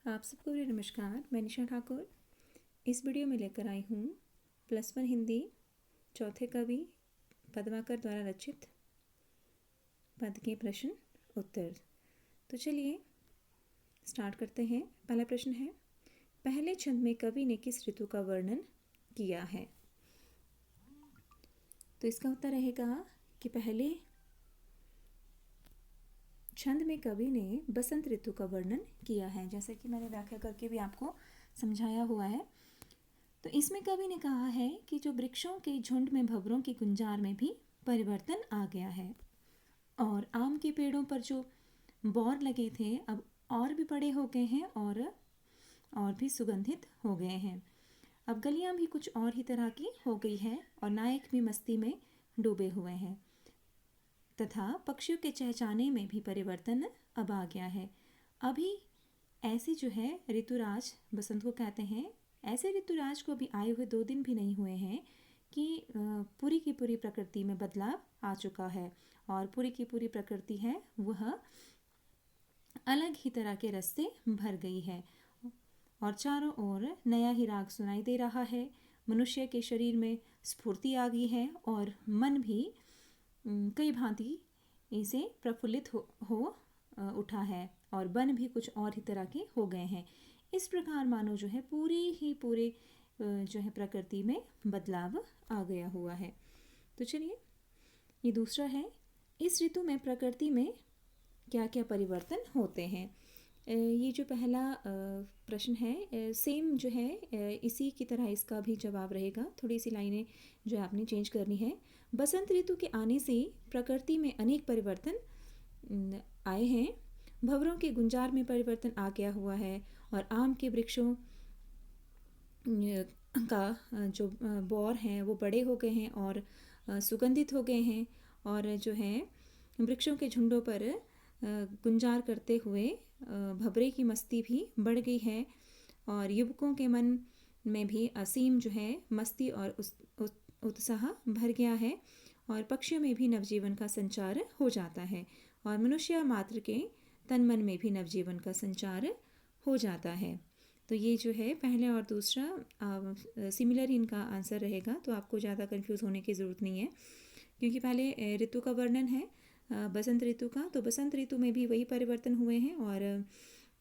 आप सबको मेरा नमस्कार। मैं निशा ठाकुर इस वीडियो में लेकर आई हूँ +1 हिंदी चौथे कवि पद्माकर द्वारा रचित पद के प्रश्न उत्तर। तो चलिए स्टार्ट करते हैं। पहला प्रश्न है, पहले छंद में कवि ने किस ऋतु का वर्णन किया है? तो इसका उत्तर रहेगा कि पहले छंद में कवि ने बसंत ऋतु का वर्णन किया है, जैसे कि मैंने व्याख्या करके भी आपको समझाया हुआ है। तो इसमें कवि ने कहा है कि जो वृक्षों के झुंड में भंवरों की गुंजार में भी परिवर्तन आ गया है और आम के पेड़ों पर जो बौर लगे थे अब और भी बड़े हो गए हैं और भी सुगंधित हो गए हैं। अब गलियां भी कुछ और ही तरह की हो गई है और नायक भी मस्ती में डूबे हुए हैं तथा पक्षियों के चहचहाने में भी परिवर्तन अब आ गया है। अभी ऐसे जो है ऋतुराज बसंत को कहते हैं, ऐसे ऋतुराज को भी आए हुए 2 दिन भी नहीं हुए हैं कि पूरी की पूरी प्रकृति में बदलाव आ चुका है और पूरी की पूरी प्रकृति है वह अलग ही तरह के रस से भर गई है और चारों ओर नया ही राग सुनाई दे रहा है। मनुष्य के शरीर में स्फूर्ति आ गई है और मन भी कई भांति इसे प्रफुल्लित हो उठा है और वन भी कुछ और ही तरह के हो गए हैं। इस प्रकार मानो जो है पूरे जो है प्रकृति में बदलाव आ गया हुआ है। तो चलिए ये दूसरा है, इस ऋतु में प्रकृति में क्या क्या परिवर्तन होते हैं? ये जो पहला प्रश्न है सेम जो है इसी की तरह इसका भी जवाब रहेगा। थोड़ी सी लाइनें जो आपने चेंज करनी है। बसंत ऋतु के आने से प्रकृति में अनेक परिवर्तन आए हैं। भंवरों के गुंजार में परिवर्तन आ गया हुआ है और आम के वृक्षों का जो बौर हैं वो बड़े हो गए हैं और सुगंधित हो गए हैं और जो है वृक्षों के झुंडों पर गुंजार करते हुए भंवरे की मस्ती भी बढ़ गई है और युवकों के मन में भी असीम जो है मस्ती और उत्साह भर गया है और पक्षियों में भी नवजीवन का संचार हो जाता है और मनुष्य मात्र के तन मन में भी नवजीवन का संचार हो जाता है। तो ये जो है पहले और दूसरा सिमिलर इनका आंसर रहेगा, तो आपको ज़्यादा कंफ्यूज होने की ज़रूरत नहीं है क्योंकि पहले ऋतु का वर्णन है बसंत ऋतु का, तो बसंत ऋतु में भी वही परिवर्तन हुए हैं और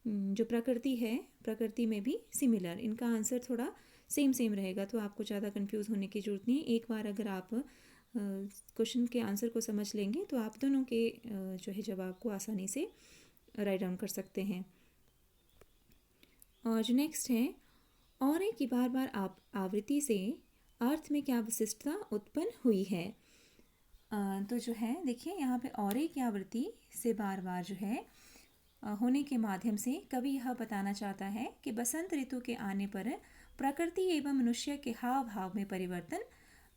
जो प्रकृति है प्रकृति में भी सिमिलर, इनका आंसर थोड़ा सेम रहेगा, तो आपको ज़्यादा कंफ्यूज होने की ज़रूरत नहीं है। एक बार अगर आप क्वेश्चन के आंसर को समझ लेंगे तो आप दोनों के जो है जवाब को आसानी से राइट डाउन कर सकते हैं। और जो नेक्स्ट है, और की बार बार आवृत्ति से अर्थ में क्या विशिष्टता उत्पन्न हुई है? तो जो है देखिए यहाँ पे और की आवृत्ति से बार बार जो है होने के माध्यम से कवि यह बताना चाहता है कि बसंत ऋतु के आने पर प्रकृति एवं मनुष्य के हाव भाव में परिवर्तन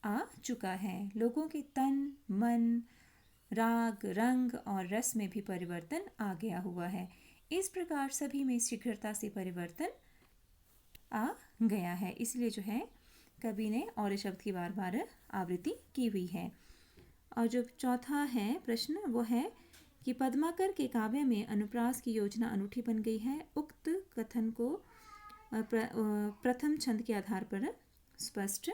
आ चुका है। लोगों के तन मन राग रंग और रस में भी परिवर्तन आ गया हुआ है। इस प्रकार सभी में शीघ्रता से परिवर्तन आ गया है, इसलिए जो है कवि ने और शब्द की बार बार आवृत्ति की हुई है। और जो चौथा है प्रश्न वो है कि पद्माकर के काव्य में अनुप्रास की योजना अनूठी बन गई है। उक्त कथन को प्रथम छंद के आधार पर स्पष्ट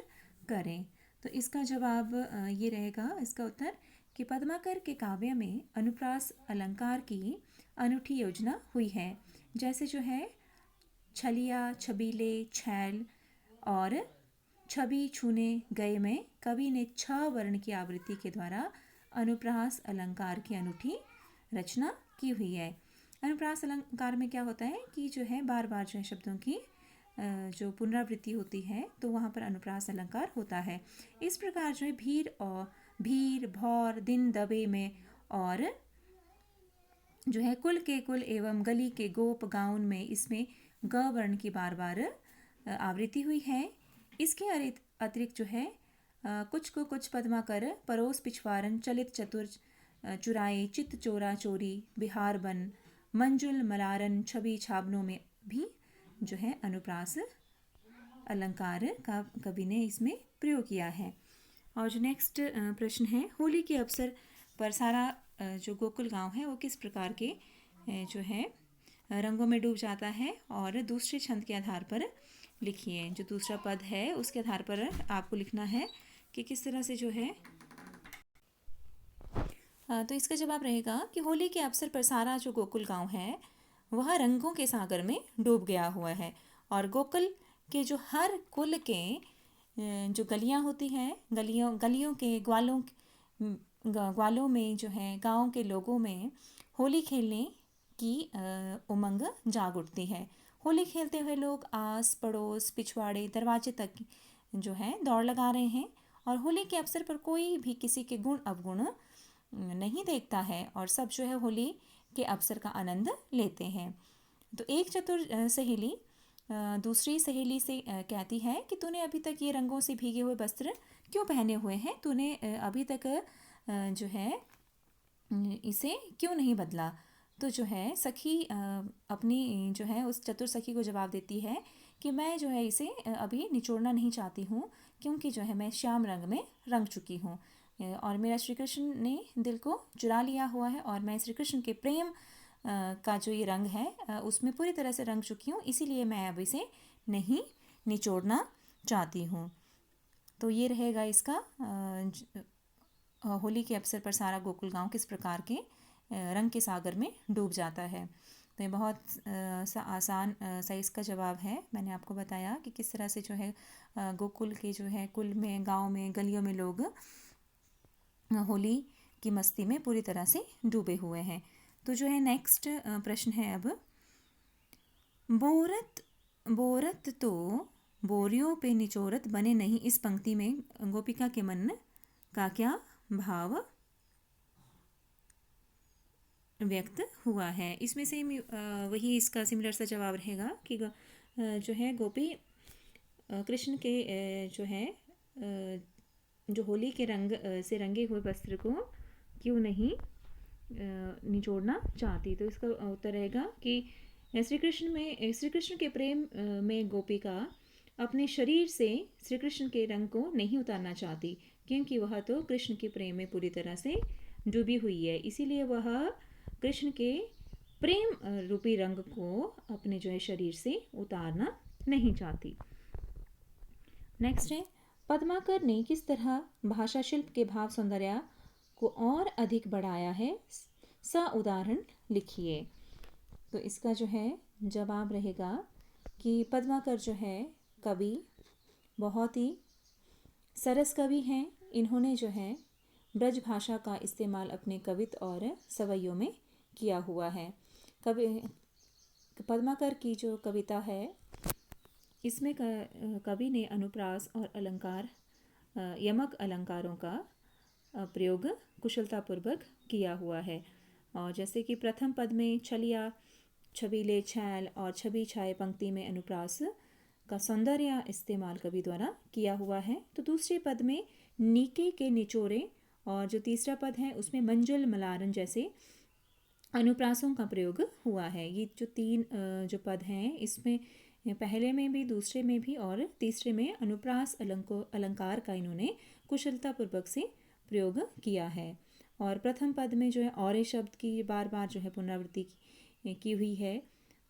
करें। तो इसका जवाब ये रहेगा, इसका उत्तर कि पद्माकर के काव्य में अनुप्रास अलंकार की अनूठी योजना हुई है। जैसे जो है छलिया छबीले छैल और छवि छूने गए में कवि ने 6 वर्ण की आवृत्ति के द्वारा अनुप्रास अलंकार की अनूठी रचना की हुई है। अनुप्रास अलंकार में क्या होता है कि जो है बार बार जो है शब्दों की जो पुनरावृत्ति होती है तो वहाँ पर अनुप्रास अलंकार होता है। इस प्रकार जो है भीर भौर दिन दबे में और जो है कुल के कुल एवं गली के गोप गाउन में इसमें ग वर्ण की बार बार आवृत्ति हुई है। इसके अतिरिक्त जो है कुछ को कुछ पद्माकर परोस पिछवारन चलित चतुर चुराए चित चोरा चोरी बिहार बन मंजुल मलारन छवि छाबनों में भी जो है अनुप्रास अलंकार का कवि ने इसमें प्रयोग किया है। और जो नेक्स्ट प्रश्न है, होली के अवसर पर सारा जो गोकुल गांव है वो किस प्रकार के जो है रंगों में डूब जाता है। और दूसरे छंद के आधार पर लिखिए, जो दूसरा पद है उसके आधार पर आपको लिखना है कि किस तरह से जो है। तो इसका जवाब रहेगा कि होली के अवसर पर सारा जो गोकुल गांव है वह रंगों के सागर में डूब गया हुआ है। और गोकुल के जो हर कुल के जो गलियां होती हैं, गलियों गलियों के ग्वालों में जो है, गांव के लोगों में होली खेलने की उमंग जाग उठती है। होली खेलते हुए लोग आस पड़ोस, पिछवाड़े, दरवाजे तक जो है दौड़ लगा रहे हैं। और होली के अवसर पर कोई भी किसी के गुण अवगुण नहीं देखता है और सब जो है होली के अवसर का आनंद लेते हैं। तो एक चतुर सहेली दूसरी सहेली से कहती है कि तूने अभी तक ये रंगों से भीगे हुए वस्त्र क्यों पहने हुए हैं, तूने अभी तक जो है इसे क्यों नहीं बदला। तो जो है सखी अपनी जो है उस चतुर सखी को जवाब देती है कि मैं जो है इसे अभी निचोड़ना नहीं चाहती हूँ, क्योंकि जो है मैं श्याम रंग में रंग चुकी हूँ और मेरा श्री कृष्ण ने दिल को चुरा लिया हुआ है और मैं श्री कृष्ण के प्रेम का जो ये रंग है उसमें पूरी तरह से रंग चुकी हूँ, इसीलिए मैं अब इसे नहीं निचोड़ना चाहती हूँ। तो ये रहेगा इसका होली के अवसर पर सारा गोकुल गांव किस प्रकार के रंग के सागर में डूब जाता है। तो ये बहुत आसान सा इसका जवाब है। मैंने आपको बताया कि किस तरह से जो है गोकुल के जो है कुल में, गांव में, गलियों में लोग होली की मस्ती में पूरी तरह से डूबे हुए हैं। तो जो है नेक्स्ट प्रश्न है अब, बोरत बोरत तो बोरियों पे निचोरत बने नहीं, इस पंक्ति में गोपिका के मन का क्या भाव व्यक्त हुआ है। इसमें से वही इसका सिमिलर सा जवाब रहेगा कि जो है गोपी कृष्ण के जो है जो होली के रंग से रंगे हुए वस्त्र को क्यों नहीं निचोड़ना चाहती। तो इसका उत्तर रहेगा कि श्री कृष्ण के प्रेम में गोपिका अपने शरीर से श्री कृष्ण के रंग को नहीं उतारना चाहती, क्योंकि वह तो कृष्ण के प्रेम में पूरी तरह से डूबी हुई है, इसीलिए वह कृष्ण के प्रेम रूपी रंग को अपने जो है शरीर से उतारना नहीं चाहती। नेक्स्ट है, पद्माकर ने किस तरह भाषा शिल्प के भाव सौंदर्य को और अधिक बढ़ाया है, सा उदाहरण लिखिए। तो इसका जो है जवाब रहेगा कि पद्माकर जो है कवि बहुत ही सरस कवि हैं। इन्होंने जो है ब्रज भाषा का इस्तेमाल अपने कवित्व और सवैयों में किया हुआ है। पद्माकर की जो कविता है इसमें कवि ने अनुप्रास और अलंकार, यमक अलंकारों का प्रयोग कुशलतापूर्वक किया हुआ है। और जैसे कि प्रथम पद में छलिया, छबीले, छैल और छवि छाए पंक्ति में अनुप्रास का सौंदर्य इस्तेमाल कवि द्वारा किया हुआ है। तो दूसरे पद में नीके के निचोरे और जो तीसरा पद है उसमें मंजुल, मलारन जैसे अनुप्रासों का प्रयोग हुआ है। ये जो तीन जो पद हैं इसमें पहले में भी, दूसरे में भी और तीसरे में अनुप्रास अलंकार का इन्होंने कुशलतापूर्वक से प्रयोग किया है। और प्रथम पद में जो है औरे शब्द की बार बार जो है पुनरावृत्ति की हुई है।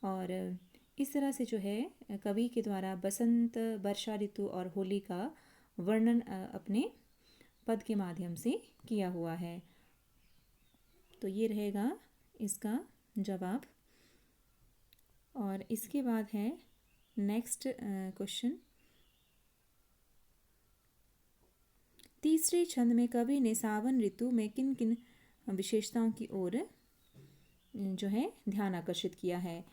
और इस तरह से जो है कवि के द्वारा बसंत, वर्षा ऋतु और होली का वर्णन अपने पद के माध्यम से किया हुआ है। तो ये रहेगा इसका जवाब। और इसके बाद है नेक्स्ट क्वेश्चन, तीसरे छंद में कवि ने सावन ऋतु में किन किन विशेषताओं की ओर जो है ध्यान आकर्षित किया है।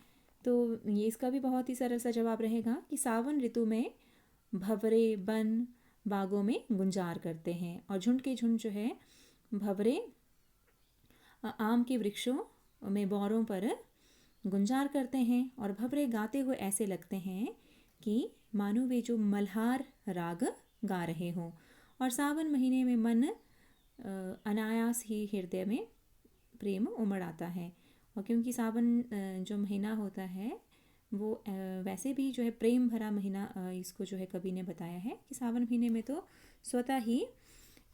तो ये इसका भी बहुत ही सरल सा जवाब रहेगा कि सावन ऋतु में भंवरे वन बागों में गुंजार करते हैं और झुंड के झुंड जो है भंवरे आम के वृक्षों में बौरों पर गुंजार करते हैं और भंवरे गाते हुए ऐसे लगते हैं कि मानो वे जो मल्हार राग गा रहे हों। और सावन महीने में मन अनायास ही हृदय में प्रेम उमड़ आता है। और क्योंकि सावन जो महीना होता है वो वैसे भी जो है प्रेम भरा महीना इसको जो है कवि ने बताया है कि सावन महीने में तो स्वतः ही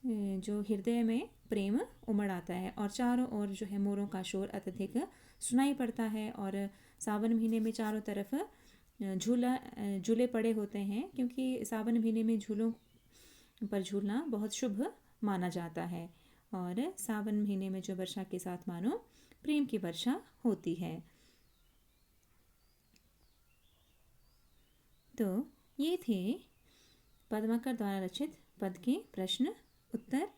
जो हृदय में प्रेम उमड़ आता है और चारों ओर जो है मोरों का शोर अत्यधिक सुनाई पड़ता है। और सावन महीने में चारों तरफ झूले पड़े होते हैं, क्योंकि सावन महीने में झूलों पर झूलना बहुत शुभ माना जाता है। और सावन महीने में जो वर्षा के साथ मानो प्रेम की वर्षा होती है। तो ये थे पद्माकर द्वारा रचित पद के प्रश्न उत्तर।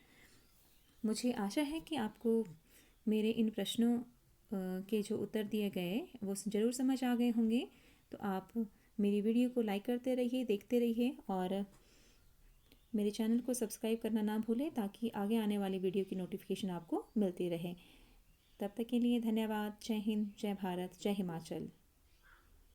मुझे आशा है कि आपको मेरे इन प्रश्नों के जो उत्तर दिए गए वो ज़रूर समझ आ गए होंगे। तो आप मेरी वीडियो को लाइक करते रहिए, देखते रहिए और मेरे चैनल को सब्सक्राइब करना ना भूलें, ताकि आगे आने वाली वीडियो की नोटिफिकेशन आपको मिलती रहे। तब तक के लिए धन्यवाद। जय हिंद, जय भारत, जय हिमाचल।